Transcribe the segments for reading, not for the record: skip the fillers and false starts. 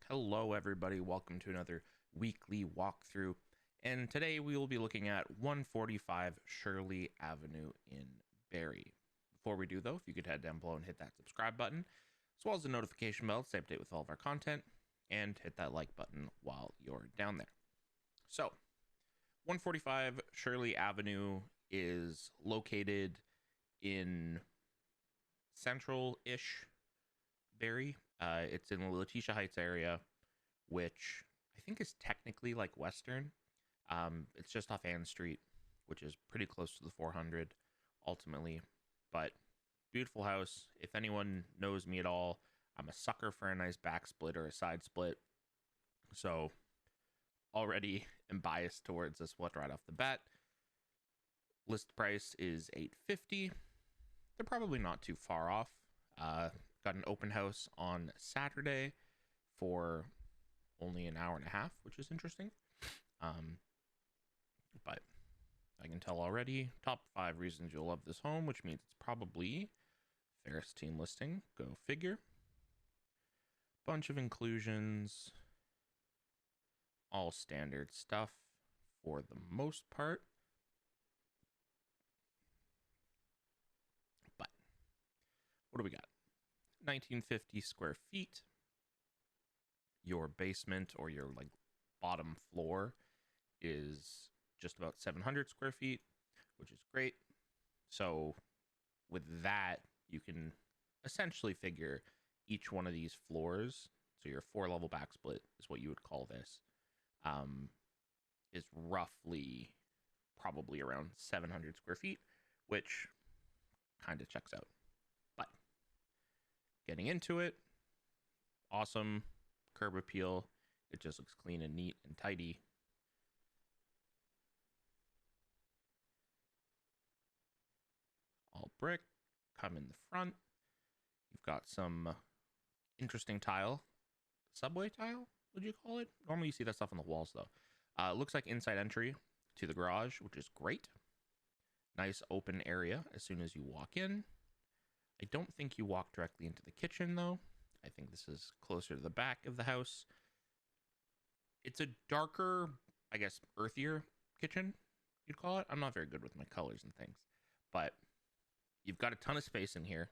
Hello, everybody. Welcome to another weekly walkthrough. And today we will be looking at 145 Shirley Avenue in Barrie. Before we do, though, if you could head down below and hit that subscribe button, as well as the notification bell to stay updated with all of our content, and hit that like button while you're down there. So, 145 Shirley Avenue is located in central-ish Barrie. It's in the Letitia Heights area, which I think is technically like Western. It's just off Ann Street, which is pretty close to the 400 ultimately. But beautiful house. If anyone knows me at all, I'm a sucker for a nice backsplit or a side split. So already am biased towards this one right off the bat. List price is $850. They're probably not too far off. Got an open house on Saturday for only an hour and a half, which is interesting. But I can tell already, top 5 reasons you'll love this home, which means it's probably Ferris team listing. Go figure. Bunch of inclusions, all standard stuff for the most part. But what do we got? 1950 square feet. Your basement or your like bottom floor is just about 700 square feet, which is great. So with that, you can essentially figure each one of these floors. So your 4-level backsplit is what you would call this, is roughly probably around 700 square feet, which kind of checks out. But getting into it, awesome curb appeal. It just looks clean and neat and tidy. All brick. Come in the front. You've got some interesting tile. Subway tile, would you call it? Normally you see that stuff on the walls, though. It looks like inside entry to the garage, which is great. Nice open area as soon as you walk in. I don't think you walk directly into the kitchen, though. I think this is closer to the back of the house. It's a darker, I guess, earthier kitchen, you'd call it. I'm not very good with my colors and things, but you've got a ton of space in here,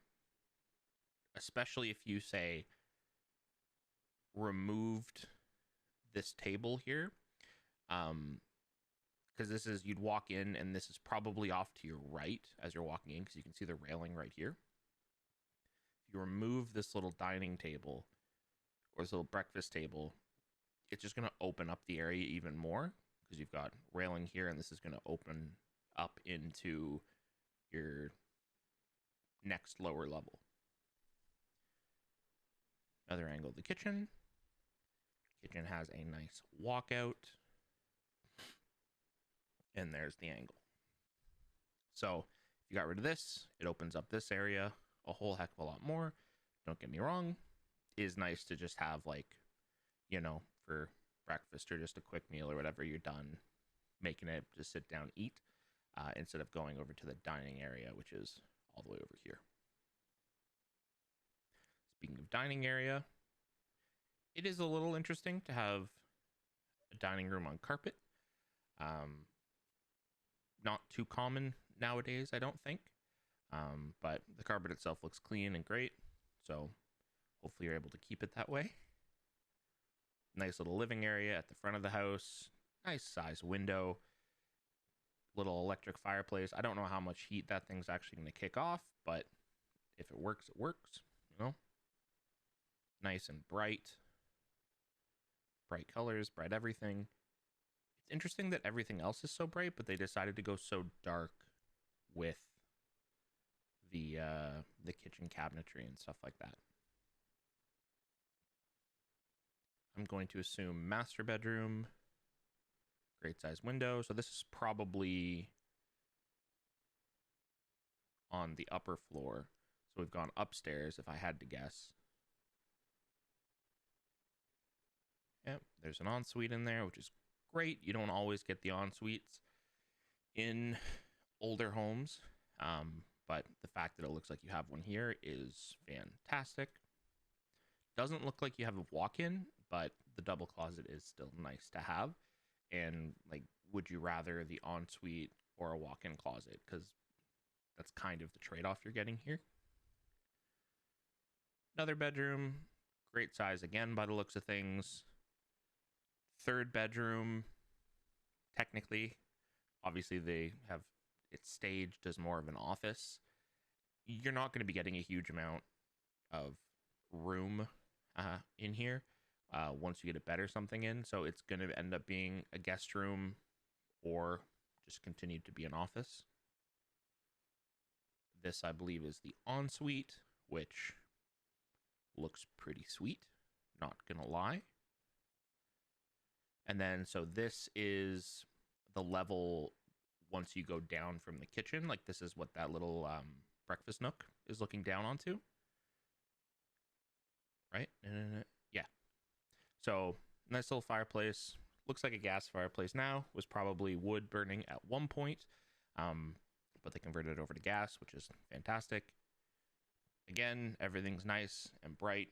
especially if you say removed this table here, because this is, you'd walk in and this is probably off to your right as you're walking in, because you can see the railing right here. If you remove this little dining table or this little breakfast table, it's just going to open up the area even more, because you've got railing here and this is going to open up into your next lower level. Another angle of the kitchen. Kitchen has a nice walkout, and there's the angle. So if you got rid of this, it opens up this area a whole heck of a lot more. Don't get me wrong, it is nice to just have, like, you know, for breakfast or just a quick meal or whatever, you're done making it, just sit down, eat, instead of going over to the dining area, which is all the way over here. Speaking of dining area, it is a little interesting to have a dining room on carpet. Not too common nowadays, I don't think. But the carpet itself looks clean and great, so hopefully you're able to keep it that way. Nice little living area at the front of the house. Nice size window. Little electric fireplace. I don't know how much heat that thing's actually going to kick off, but if it works, it works, you know? Nice and bright. Bright colors, bright everything. It's interesting that everything else is so bright, but they decided to go so dark with the kitchen cabinetry and stuff like that. I'm going to assume master bedroom. Great size window. So this is probably on the upper floor. So we've gone upstairs, if I had to guess. Yep, there's an ensuite in there, which is great. You don't always get the ensuites in older homes, but the fact that it looks like you have one here is fantastic. Doesn't look like you have a walk-in, but the double closet is still nice to have. And like, would you rather the ensuite or a walk-in closet? Because that's kind of the trade-off you're getting here. Another bedroom, great size again by the looks of things. Third bedroom, technically, obviously they have it staged as more of an office. You're not going to be getting a huge amount of room in here once you get a bed or something in. So it's going to end up being a guest room or just continue to be an office. This, I believe, is the ensuite, which looks pretty sweet, not going to lie. And then, so this is the level once you go down from the kitchen. Like, this is what that little breakfast nook is looking down onto. Right? Yeah. So, nice little fireplace. Looks like a gas fireplace now. Was probably wood burning at one point. But they converted it over to gas, which is fantastic. Again, everything's nice and bright.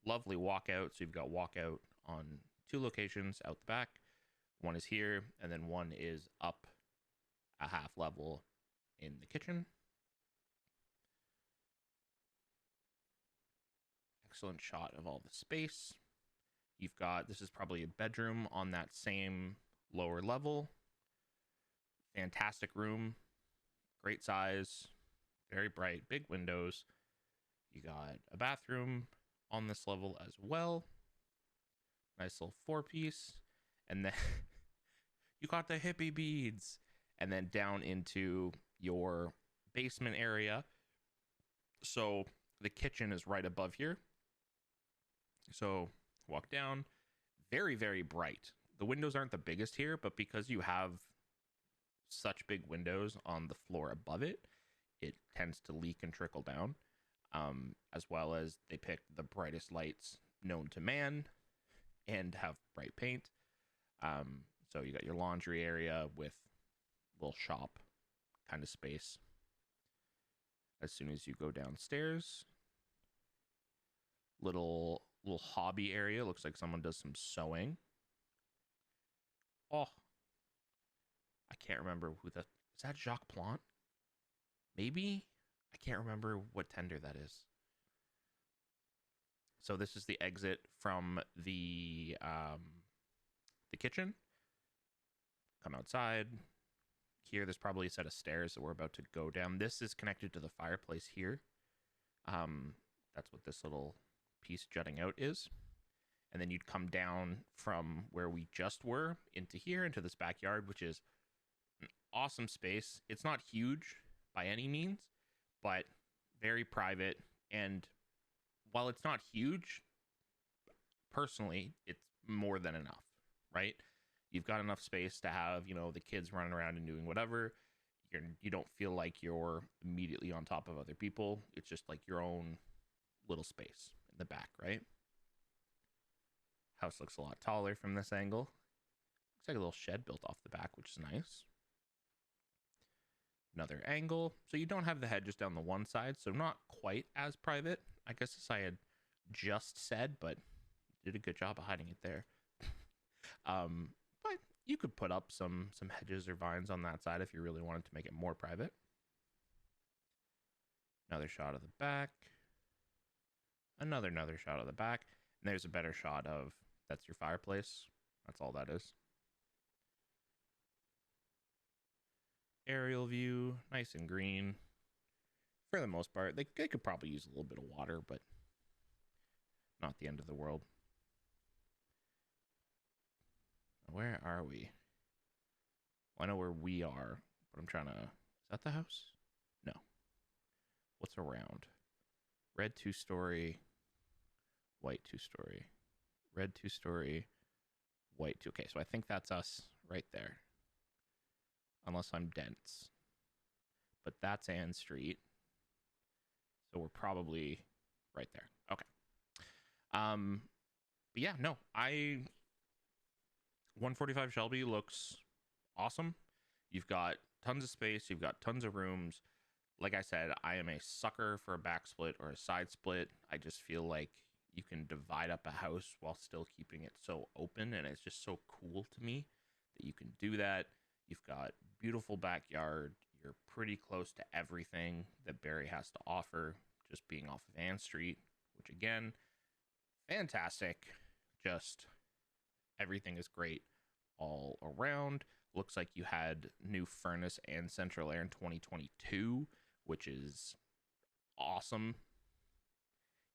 Lovely walkout. So you've got walkout on 2 locations out the back. One is here, and then one is up a half level in the kitchen. Excellent shot of all the space. You've got, this is probably a bedroom on that same lower level. Fantastic room. Great size. Very bright. Big windows. You got a bathroom on this level as well. Nice little 4-piece. And then you got the hippie beads. And then down into your basement area. So the kitchen is right above here. So walk down. Very, very bright. The windows aren't the biggest here, but because you have such big windows on the floor above it, it tends to leak and trickle down. As well as they picked the brightest lights known to man and have bright paint. So you got your laundry area with little shop kind of space. As soon as you go downstairs, little hobby area. Looks like someone does some sewing. Oh, I can't remember who that is. That Jacques Plante? Maybe? I can't remember what tender that is. So this is the exit from the kitchen. Come outside. Here, there's probably a set of stairs that we're about to go down. This is connected to the fireplace here. That's what this little piece jutting out is. And then you'd come down from where we just were into here, into this backyard, which is an awesome space. It's not huge by any means, but very private. And while it's not huge, personally, it's more than enough, right? You've got enough space to have, you know, the kids running around and doing whatever. You don't feel like you're immediately on top of other people. It's just like your own little space in the back, right? House looks a lot taller from this angle. Looks like a little shed built off the back, which is nice. Another angle. So you don't have the hedges down the one side, so not quite as private, I guess, as I had just said, but did a good job of hiding it there. But you could put up some hedges or vines on that side if you really wanted to make it more private. Another shot of the back. Another shot of the back. And there's a better shot of, that's your fireplace. That's all that is. Aerial view, nice and green. For the most part, they could probably use a little bit of water, but not the end of the world. Where are we? Well, I know where we are, but I'm trying to... Is that the house? No. What's around? Red 2-story, white 2-story. Red 2-story, white 2. Okay, so I think that's us right there. Unless I'm dense. But that's Ann Street. So we're probably right there. Okay. But yeah, no, 145 Shelby looks awesome. You've got tons of space. You've got tons of rooms. Like I said, I am a sucker for a backsplit or a side split. I just feel like you can divide up a house while still keeping it so open, and it's just so cool to me that you can do that. You've got beautiful backyard. You're pretty close to everything that Barrie has to offer, just being off of Ann Street, which again, fantastic. Just everything is great all around. Looks like you had new furnace and central air in 2022, which is awesome.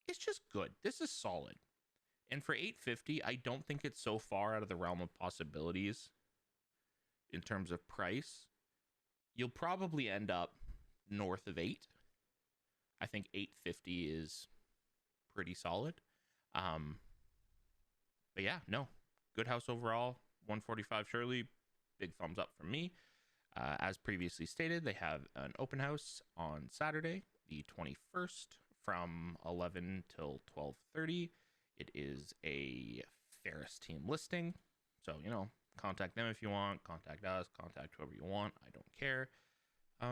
It's just good. This is solid. And for 850, I don't think it's so far out of the realm of possibilities in terms of price. You'll probably end up north of 8. I think 850 is pretty solid. But yeah, no. Good house overall. 145 Shirley. Big thumbs up from me. As previously stated, they have an open house on Saturday, the 21st, from 11 till 12:30. It is a Ferris team listing, so contact them if you want. Contact us. Contact whoever you want. I don't care. But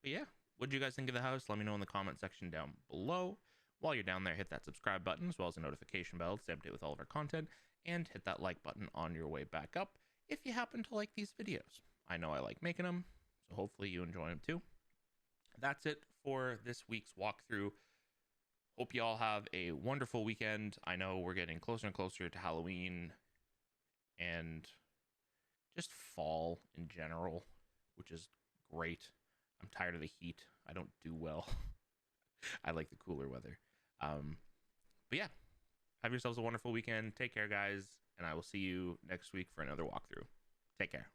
yeah, what do you guys think of the house? Let me know in the comment section down below. While you're down there, hit that subscribe button as well as the notification bell to stay updated with all of our content, and hit that like button on your way back up if you happen to like these videos. I know I like making them, so hopefully you enjoy them too. That's it for this week's walkthrough. Hope you all have a wonderful weekend. I know we're getting closer and closer to Halloween and just fall in general, which is great. I'm tired of the heat. I don't do well. I like the cooler weather. But yeah, have yourselves a wonderful weekend. Take care, guys, and I will see you next week for another walkthrough. Take care.